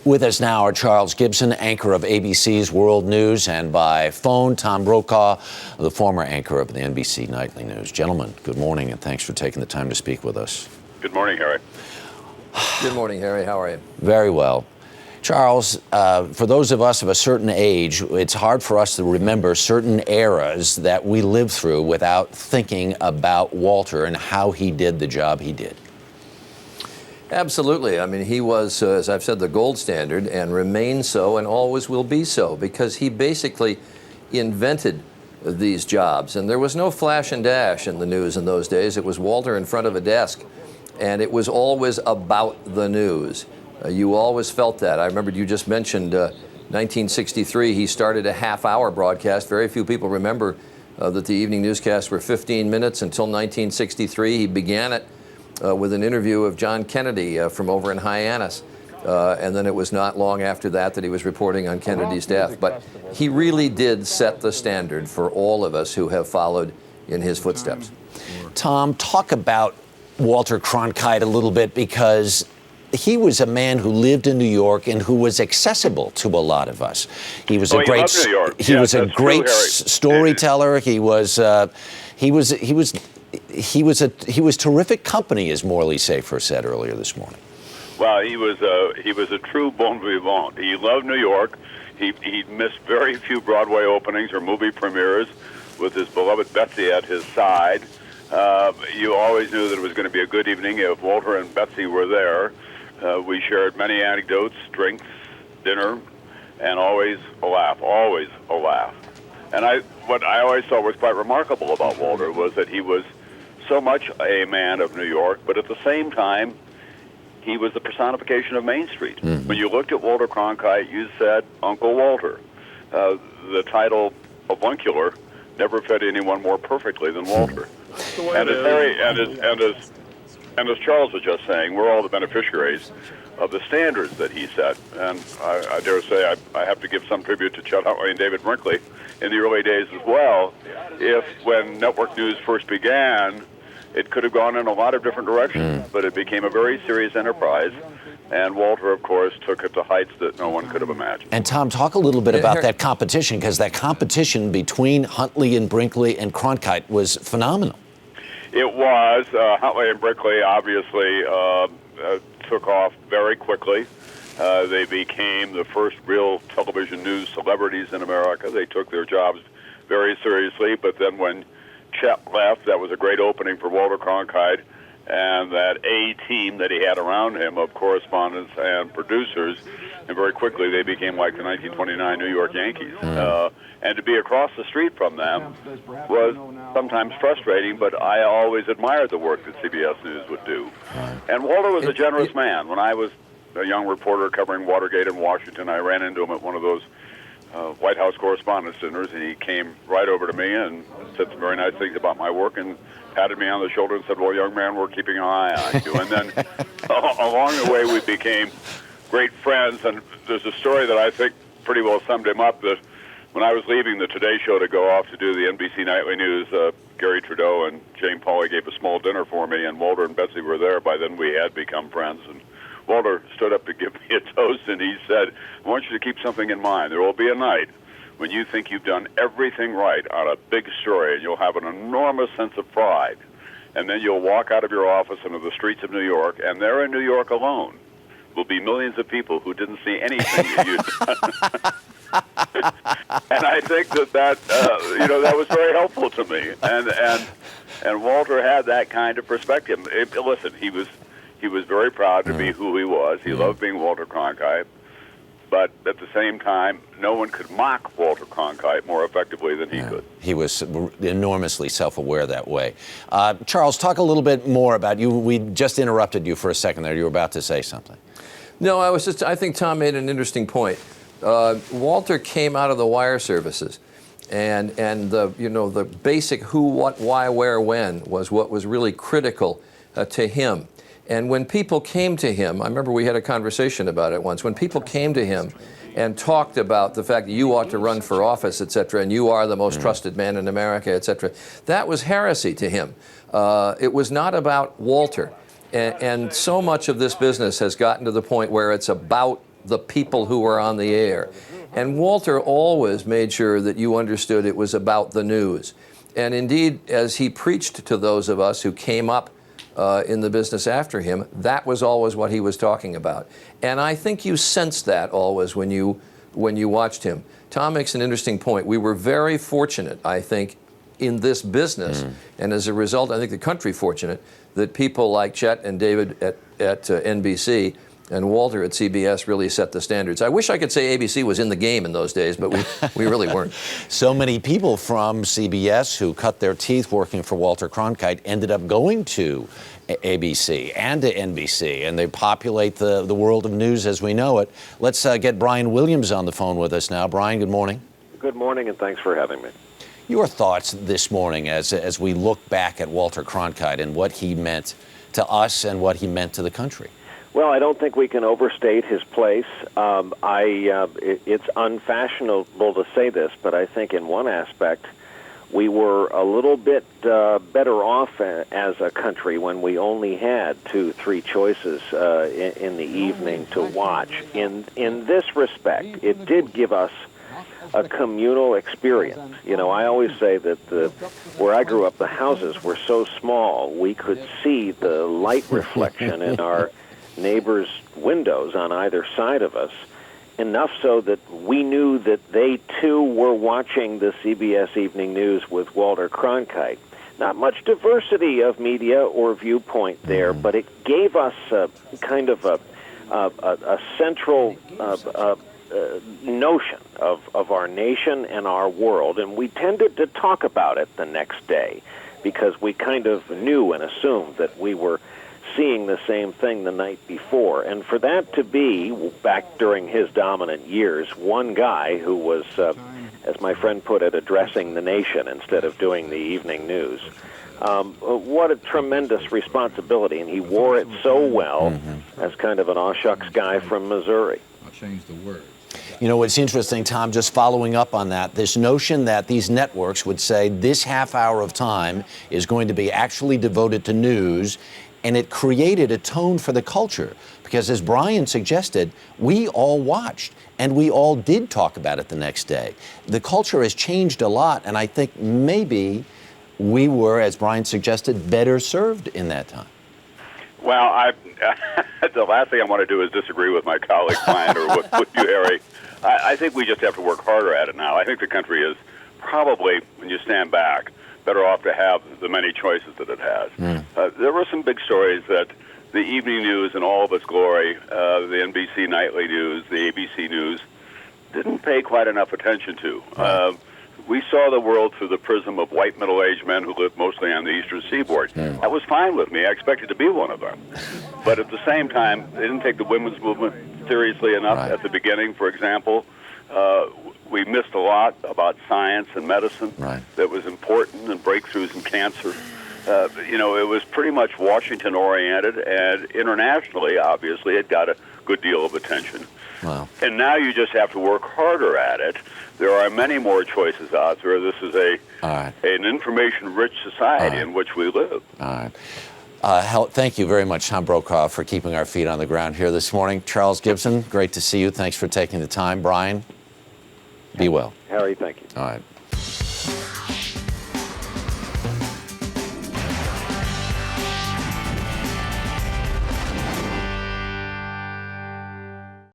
With us now are Charles Gibson, anchor of ABC's World News, and by phone, Tom Brokaw, the former anchor of the NBC Nightly News. Gentlemen, good morning, and thanks for taking the time to speak with us. Good morning, Harry. Good morning, Harry. How are you? Very well. Charles, for those of us of a certain age, it's hard for us to remember certain eras that we lived through without thinking about Walter and how he did the job he did. Absolutely. I mean, he was, as I've said, the gold standard and remains so and always will be so because he basically invented these jobs. And there was no flash and dash in the news in those days. It was Walter in front of a desk, and it was always about the news. You always felt that. I remember you just mentioned 1963. He started a half-hour broadcast. Very few people remember that the evening newscasts were 15 minutes until 1963. He began it with an interview of John Kennedy from over in Hyannis. And then it was not long after that that he was reporting on Kennedy's death. But he really did set the standard for all of us who have followed in his footsteps. Tom, talk about Walter Cronkite a little bit, because he was a man who lived in New York and who was accessible to a lot of us. He was a great storyteller. He was terrific company, as Morley Safer said earlier this morning. Well, he was a true bon vivant. He loved New York. He missed very few Broadway openings or movie premieres with his beloved Betsy at his side. You always knew that it was going to be a good evening if Walter and Betsy were there. We shared many anecdotes, drinks, dinner, and always a laugh, always a laugh. And what I always thought was quite remarkable about Walter was that he was so much a man of New York, but at the same time, he was the personification of Main Street. Mm-hmm. When you looked at Walter Cronkite, you said Uncle Walter. The title avuncular never fed anyone more perfectly than Walter. And as Charles was just saying, we're all the beneficiaries of the standards that he set. And I dare say I have to give some tribute to Chet Huntley and David Brinkley in the early days as well. When network news first began, it could have gone in a lot of different directions, but it became a very serious enterprise. And Walter, of course, took it to heights that no one could have imagined. And Tom, talk a little bit about that competition, because that competition between Huntley and Brinkley and Cronkite was phenomenal. It was. Huntley and Brinkley obviously took off very quickly. They became the first real television news celebrities in America. They took their jobs very seriously, but then when Chet left, that was a great opening for Walter Cronkite and that A-team that he had around him of correspondents and producers, and very quickly they became like the 1929 New York Yankees. And to be across the street from them was sometimes frustrating, but I always admired the work that CBS News would do. And Walter was a generous man. When I was a young reporter covering Watergate in Washington, I ran into him at one of those White House Correspondents' dinners, and he came right over to me and said some very nice things about my work and patted me on the shoulder and said, "Well, young man, we're keeping an eye on you." And then along the way, we became great friends. And there's a story that I think pretty well summed him up, that when I was leaving the Today Show to go off to do the NBC Nightly News, Gary Trudeau and Jane Pauley gave a small dinner for me, and Walter and Betsy were there. By then, we had become friends. And Walter stood up to give me a toast, and he said, "I want you to keep something in mind. There will be a night when you think you've done everything right on a big story, and you'll have an enormous sense of pride. And then you'll walk out of your office into the streets of New York, and there in New York alone will be millions of people who didn't see anything that you'd done." And I think that was very helpful to me. And Walter had that kind of perspective. Listen, he was very proud to be who he was. He loved being Walter Cronkite. But at the same time, no one could mock Walter Cronkite more effectively than he could. He was enormously self-aware that way. Charles, talk a little bit more about you. We just interrupted you for a second there. You were about to say something. No, I think Tom made an interesting point. Walter came out of the wire services, and the basic who, what, why, where, when was what was really critical to him. And when people came to him, I remember we had a conversation about it once, when people came to him and talked about the fact that you ought to run for office, et cetera, and you are the most trusted man in America, et cetera, that was heresy to him. It was not about Walter. And so much of this business has gotten to the point where it's about the people who were on the air. And Walter always made sure that you understood it was about the news. And indeed, as he preached to those of us who came up in the business after him, that was always what he was talking about. And I think you sensed that always when you watched him. Tom makes an interesting point. We were very fortunate, I think, in this business, and as a result, I think the country fortunate that people like Chet and David at NBC and Walter at CBS really set the standards. I wish I could say ABC was in the game in those days, but we really weren't. So many people from CBS who cut their teeth working for Walter Cronkite ended up going to ABC and to NBC, and they populate the world of news as we know it. Let's get Brian Williams on the phone with us now. Brian, good morning. Good morning, and thanks for having me. Your thoughts this morning as we look back at Walter Cronkite and what he meant to us and what he meant to the country? Well, I don't think we can overstate his place. It's unfashionable to say this, but I think in one aspect we were a little bit better off as a country when we only had 2-3 choices in the evening to watch. In this respect, it did give us a communal experience. You know, I always say that where I grew up, the houses were so small, we could see the light reflection in our neighbors' windows on either side of us, enough so that we knew that they too were watching the CBS Evening News with Walter Cronkite. Not much diversity of media or viewpoint there, but it gave us a kind of a central notion of our nation and our world, and we tended to talk about it the next day because we kind of knew and assumed that we were seeing the same thing the night before. And for that to be, back during his dominant years, one guy who was, as my friend put it, addressing the nation instead of doing the evening news, what a tremendous responsibility. And he wore it so well as kind of an aw shucks guy from Missouri. I'll change the word. You know, it's interesting, Tom, just following up on that, this notion that these networks would say this half hour of time is going to be actually devoted to news, and it created a tone for the culture. Because as Brian suggested, we all watched, and we all did talk about it the next day. The culture has changed a lot, and I think maybe we were, as Brian suggested, better served in that time. Well, the last thing I want to do is disagree with my colleague, Brian, or with you, Harry. I think we just have to work harder at it now. I think the country is probably, when you stand back, better off to have the many choices that it has. There were some big stories that the evening news in all of its glory, the NBC Nightly News, the ABC News, didn't pay quite enough attention to. We saw the world through the prism of white middle-aged men who lived mostly on the eastern seaboard. That was fine with me. I expected to be one of them. But at the same time, they didn't take the women's movement seriously enough at the beginning, for example. We missed a lot about science and medicine that was important, and breakthroughs in cancer. You know, it was pretty much Washington-oriented, and internationally, obviously, it got a good deal of attention. Wow. And now you just have to work harder at it. There are many more choices out there. This is an information-rich society in which we live. All right. Thank you very much, Tom Brokaw, for keeping our feet on the ground here this morning. Charles Gibson, great to see you. Thanks for taking the time. Brian, be well. Harry, thank you. All right.